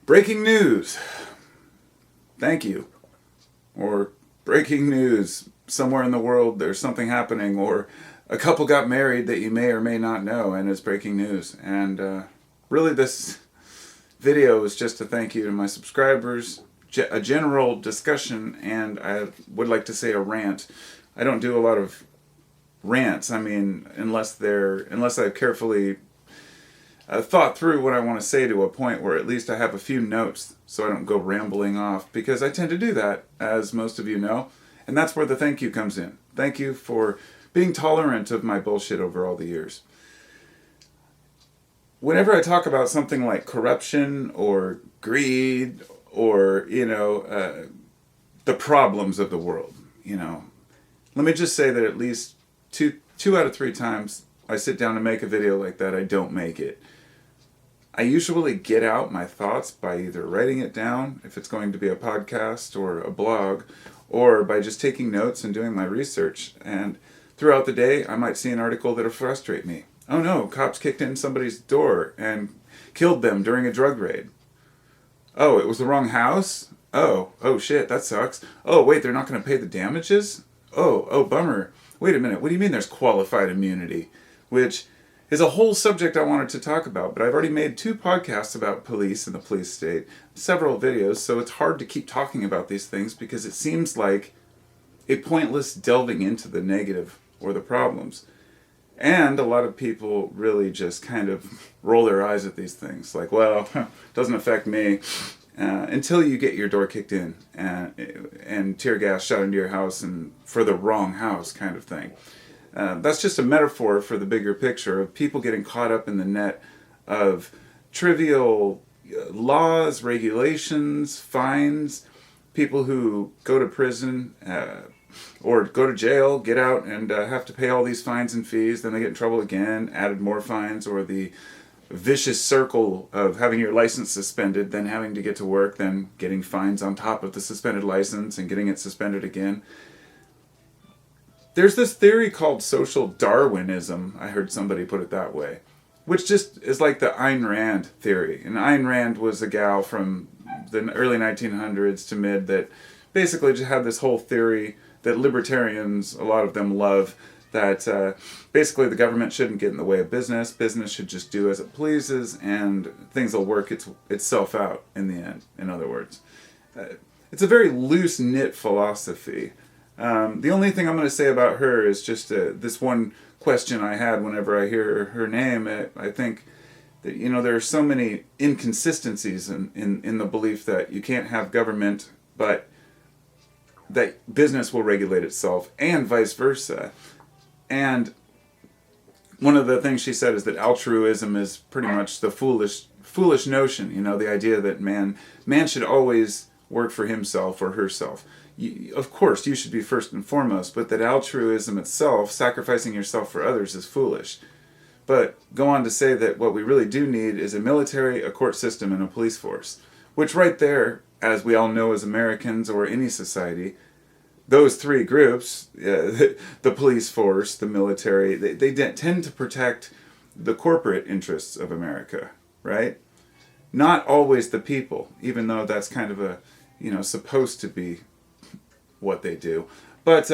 Breaking news. Thank you. Or breaking news. Somewhere in the world there's something happening, or a couple got married that you may or may not know, and it's breaking news. And really, this video is just a thank you to my subscribers, a general discussion, and I would like to say a rant. I don't do a lot of rants. I mean, unless I've carefully thought through what I want to say to a point where at least I have a few notes so I don't go rambling off, because I tend to do that, as most of you know, and that's where the thank you comes in. Thank you for being tolerant of my bullshit over all the years. Whenever I talk about something like corruption or greed or, the problems of the world, let me just say that at least two out of three times I sit down to make a video like that, I don't make it. I usually get out my thoughts by either writing it down, if it's going to be a podcast or a blog, or by just taking notes and doing my research. And throughout the day, I might see an article that'll frustrate me. Oh no, cops kicked in somebody's door and killed them during a drug raid. Oh, it was the wrong house? Oh shit, that sucks. Oh wait, they're not going to pay the damages? Oh, bummer. Wait a minute, what do you mean there's qualified immunity? Which is a whole subject I wanted to talk about, but I've already made 2 podcasts about police and the police state, several videos, so it's hard to keep talking about these things because it seems like a pointless delving into the negative or the problems. And a lot of people really just kind of roll their eyes at these things, like, well, doesn't affect me, until you get your door kicked in and tear gas shot into your house, and for the wrong house kind of thing. That's just a metaphor for the bigger picture of people getting caught up in the net of trivial laws, regulations, fines, people who go to prison or go to jail, get out and have to pay all these fines and fees, then they get in trouble again, added more fines, or the vicious circle of having your license suspended, then having to get to work, then getting fines on top of the suspended license and getting it suspended again. There's this theory called social Darwinism, I heard somebody put it that way, which just is like the Ayn Rand theory. And Ayn Rand was a gal from the early 1900s to mid that basically just had this whole theory that libertarians, a lot of them love, that basically the government shouldn't get in the way of business. Business should just do as it pleases, and things will work itself out in the end, in other words. It's a very loose-knit philosophy. The only thing I'm going to say about her is just this one question I had whenever I hear her name. I think that, there are so many inconsistencies in the belief that you can't have government, but that business will regulate itself, and vice versa. And one of the things she said is that altruism is pretty much the foolish notion, the idea that man should always work for himself or herself. Of course, you should be first and foremost, but that altruism itself, sacrificing yourself for others, is foolish. But go on to say that what we really do need is a military, a court system, and a police force. Which right there, as we all know as Americans or any society, those 3 groups, the police force, the military, they tend to protect the corporate interests of America, right? Not always the people, even though that's kind of supposed to be what they do. But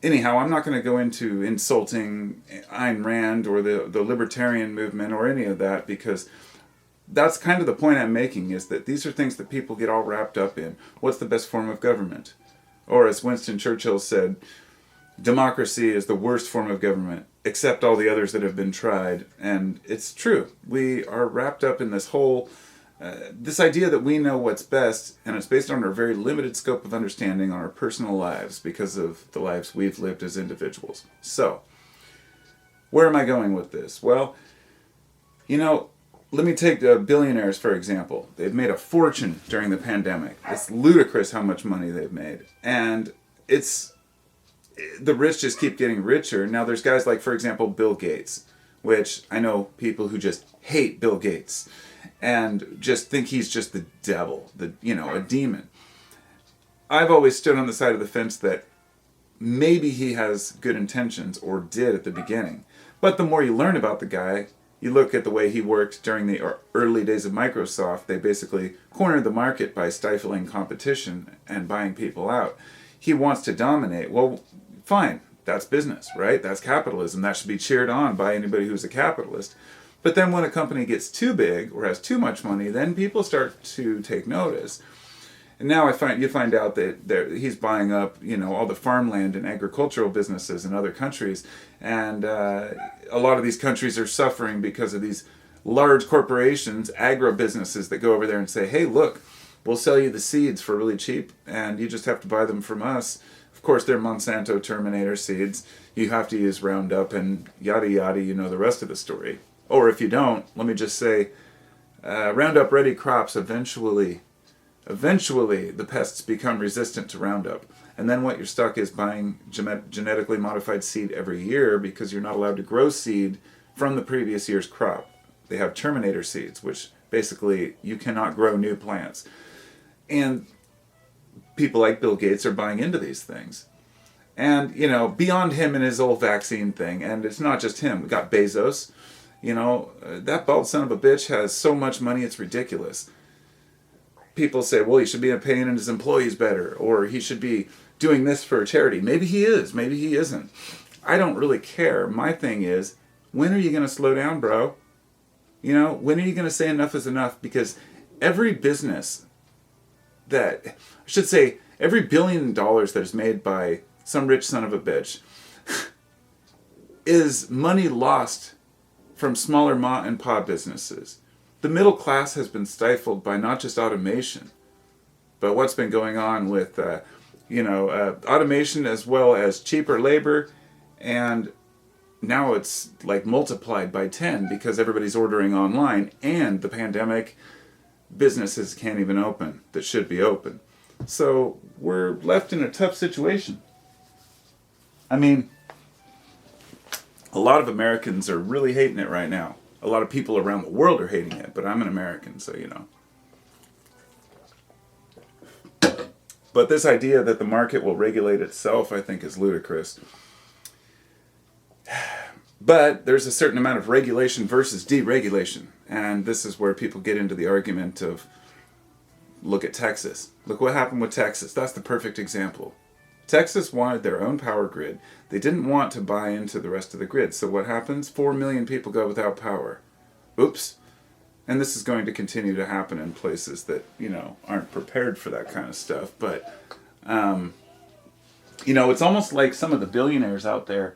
anyhow, I'm not going to go into insulting Ayn Rand or the libertarian movement or any of that, because that's kind of the point I'm making, is that these are things that people get all wrapped up in. What's the best form of government? Or as Winston Churchill said, democracy is the worst form of government, except all the others that have been tried. And it's true. We are wrapped up in this whole this idea that we know what's best, and it's based on our very limited scope of understanding on our personal lives because of the lives we've lived as individuals. So, where am I going with this? Well, let me take billionaires, for example. They've made a fortune during the pandemic. It's ludicrous how much money they've made. And the rich just keep getting richer. Now there's guys like, for example, Bill Gates, which I know people who just hate Bill Gates and just think he's just the devil, a demon. I've always stood on the side of the fence that maybe he has good intentions, or did at the beginning. But the more you learn about the guy, You look at the way he worked during the early days of Microsoft. They basically cornered the market by stifling competition and buying people out. He wants to dominate. Well, fine. That's business, right? That's capitalism. That should be cheered on by anybody who's a capitalist. But then when a company gets too big or has too much money, then people start to take notice. And now you find out that he's buying up, all the farmland and agricultural businesses in other countries, and a lot of these countries are suffering because of these large corporations, agro-businesses that go over there and say, "Hey, look, we'll sell you the seeds for really cheap, and you just have to buy them from us." Of course, they're Monsanto Terminator seeds. You have to use Roundup and yada yada. You know the rest of the story. Or if you don't, let me just say, Roundup Ready crops eventually the pests become resistant to Roundup. And then what you're stuck is buying genetically modified seed every year because you're not allowed to grow seed from the previous year's crop. They have Terminator seeds, which basically you cannot grow new plants. And people like Bill Gates are buying into these things. And, beyond him and his old vaccine thing, and it's not just him. We got Bezos. That bald son of a bitch has so much money, it's ridiculous. People say, well, he should be paying his employees better, or he should be doing this for a charity. Maybe he is, maybe he isn't. I don't really care. My thing is, when are you going to slow down, bro? When are you going to say enough is enough? Because every business every $1 billion that is made by some rich son of a bitch is money lost from smaller ma and pa businesses. The middle class has been stifled by not just automation, but what's been going on with, automation as well as cheaper labor, and now it's like multiplied by 10 because everybody's ordering online, and the pandemic, businesses can't even open that should be open. So we're left in a tough situation. I mean, a lot of Americans are really hating it right now. A lot of people around the world are hating it, but I'm an American, so But this idea that the market will regulate itself, I think, is ludicrous. But there's a certain amount of regulation versus deregulation. And this is where people get into the argument of, look at Texas. Look what happened with Texas. That's the perfect example. Texas wanted their own power grid. They didn't want to buy into the rest of the grid. So what happens? 4 million people go without power. Oops. And this is going to continue to happen in places that, aren't prepared for that kind of stuff. But, it's almost like some of the billionaires out there,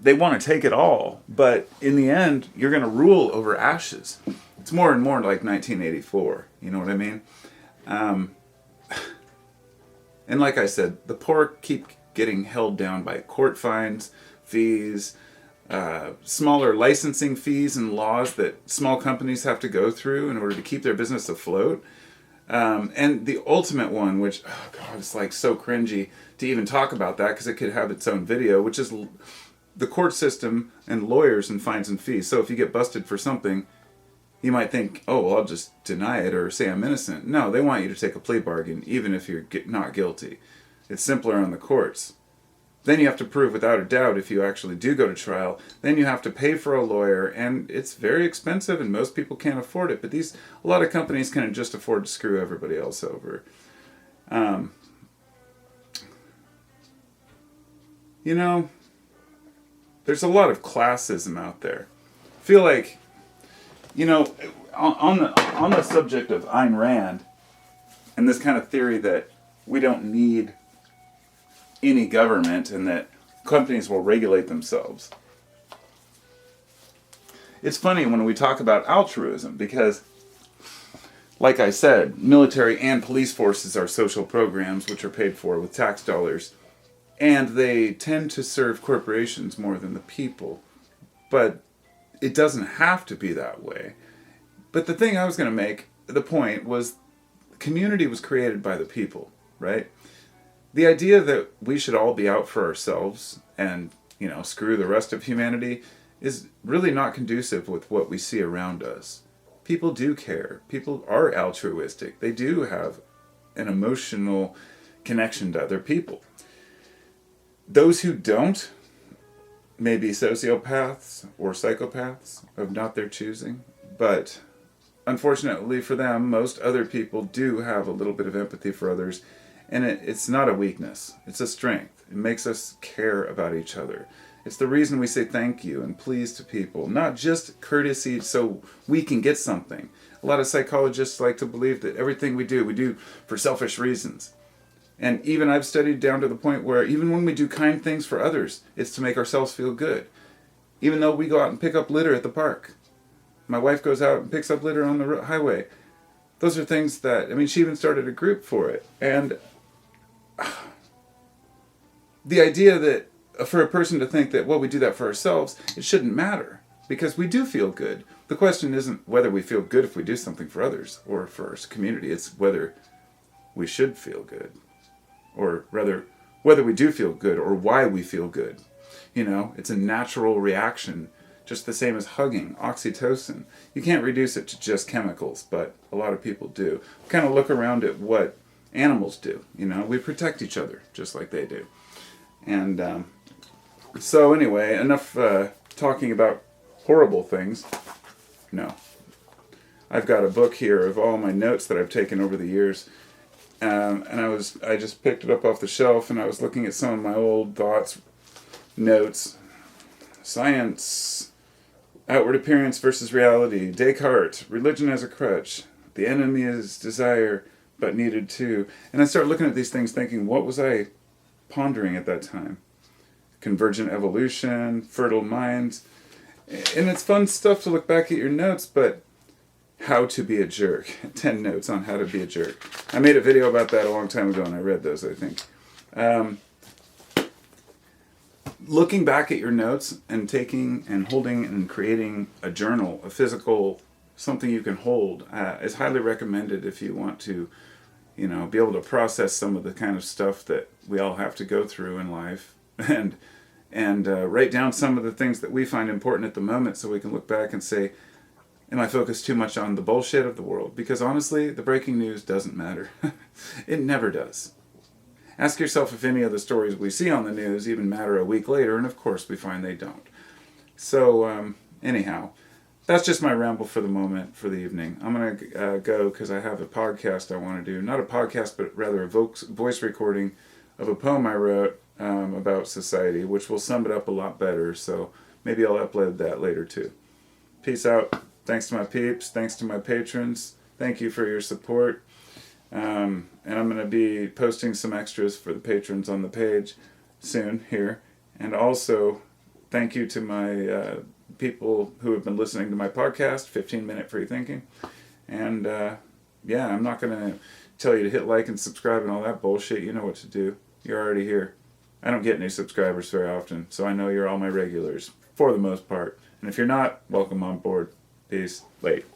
they want to take it all. But in the end, you're going to rule over ashes. It's more and more like 1984. You know what I mean? And like I said, the poor keep getting held down by court fines, fees, smaller licensing fees and laws that small companies have to go through in order to keep their business afloat. And the ultimate one, which, oh God, it's like so cringy to even talk about that because it could have its own video, which is the court system and lawyers and fines and fees. So if you get busted for something, you might think, oh, well, I'll just deny it or say I'm innocent. No, they want you to take a plea bargain, even if you're not guilty. It's simpler on the courts. Then you have to prove without a doubt if you actually do go to trial. Then you have to pay for a lawyer, and it's very expensive, and most people can't afford it. But a lot of companies can just afford to screw everybody else over. There's a lot of classism out there. I feel like, on the subject of Ayn Rand and this kind of theory that we don't need any government and that companies will regulate themselves. It's funny when we talk about altruism because, like I said, military and police forces are social programs which are paid for with tax dollars, and they tend to serve corporations more than the people. But it doesn't have to be that way. But the thing I was going to make, the point was, community was created by the people, right? The idea that we should all be out for ourselves and, screw the rest of humanity is really not conducive with what we see around us. People do care. People are altruistic. They do have an emotional connection to other people. Those who don't, may be sociopaths or psychopaths of not their choosing, but unfortunately for them, most other people do have a little bit of empathy for others, and it's not a weakness, it's a strength. It makes us care about each other. It's the reason we say thank you and please to people, not just courtesy so we can get something. A lot of psychologists like to believe that everything we do for selfish reasons. And even I've studied down to the point where even when we do kind things for others, it's to make ourselves feel good. Even though we go out and pick up litter at the park. My wife goes out and picks up litter on the highway. Those are things that, she even started a group for it. And the idea that for a person to think that, well, we do that for ourselves, it shouldn't matter. Because we do feel good. The question isn't whether we feel good if we do something for others or for our community. It's whether we should feel good. Or rather, whether we do feel good or why we feel good. It's a natural reaction, just the same as hugging, oxytocin. You can't reduce it to just chemicals, but a lot of people do. Kind of look around at what animals do. We protect each other just like they do. And so anyway, enough talking about horrible things. No. I've got a book here of all my notes that I've taken over the years. And I just picked it up off the shelf, and I was looking at some of my old thoughts, notes, science, outward appearance versus reality, Descartes, religion as a crutch, the enemy is desire, but needed too. And I started looking at these things thinking, what was I pondering at that time? Convergent evolution, fertile minds. And it's fun stuff to look back at your notes, but how to be a jerk. 10 notes on how to be a jerk. I made a video about that a long time ago, and I read those, I think. Looking back at your notes and taking and holding and creating a journal, a physical, something you can hold, is highly recommended if you want to, be able to process some of the kind of stuff that we all have to go through in life, and write down some of the things that we find important at the moment so we can look back and say, am I focused too much on the bullshit of the world? Because honestly, the breaking news doesn't matter. It never does. Ask yourself if any of the stories we see on the news even matter a week later, and of course we find they don't. So, anyhow, that's just my ramble for the moment, for the evening. I'm going to go because I have a podcast I want to do. Not a podcast, but rather a voice recording of a poem I wrote about society, which will sum it up a lot better. So maybe I'll upload that later too. Peace out. Thanks to my peeps. Thanks to my patrons. Thank you for your support. And I'm going to be posting some extras for the patrons on the page soon here. And also, thank you to my people who have been listening to my podcast, 15-Minute Free Thinking. And I'm not going to tell you to hit like and subscribe and all that bullshit. You know what to do. You're already here. I don't get new subscribers very often, so I know you're all my regulars, for the most part. And if you're not, welcome on board. Peace. Late.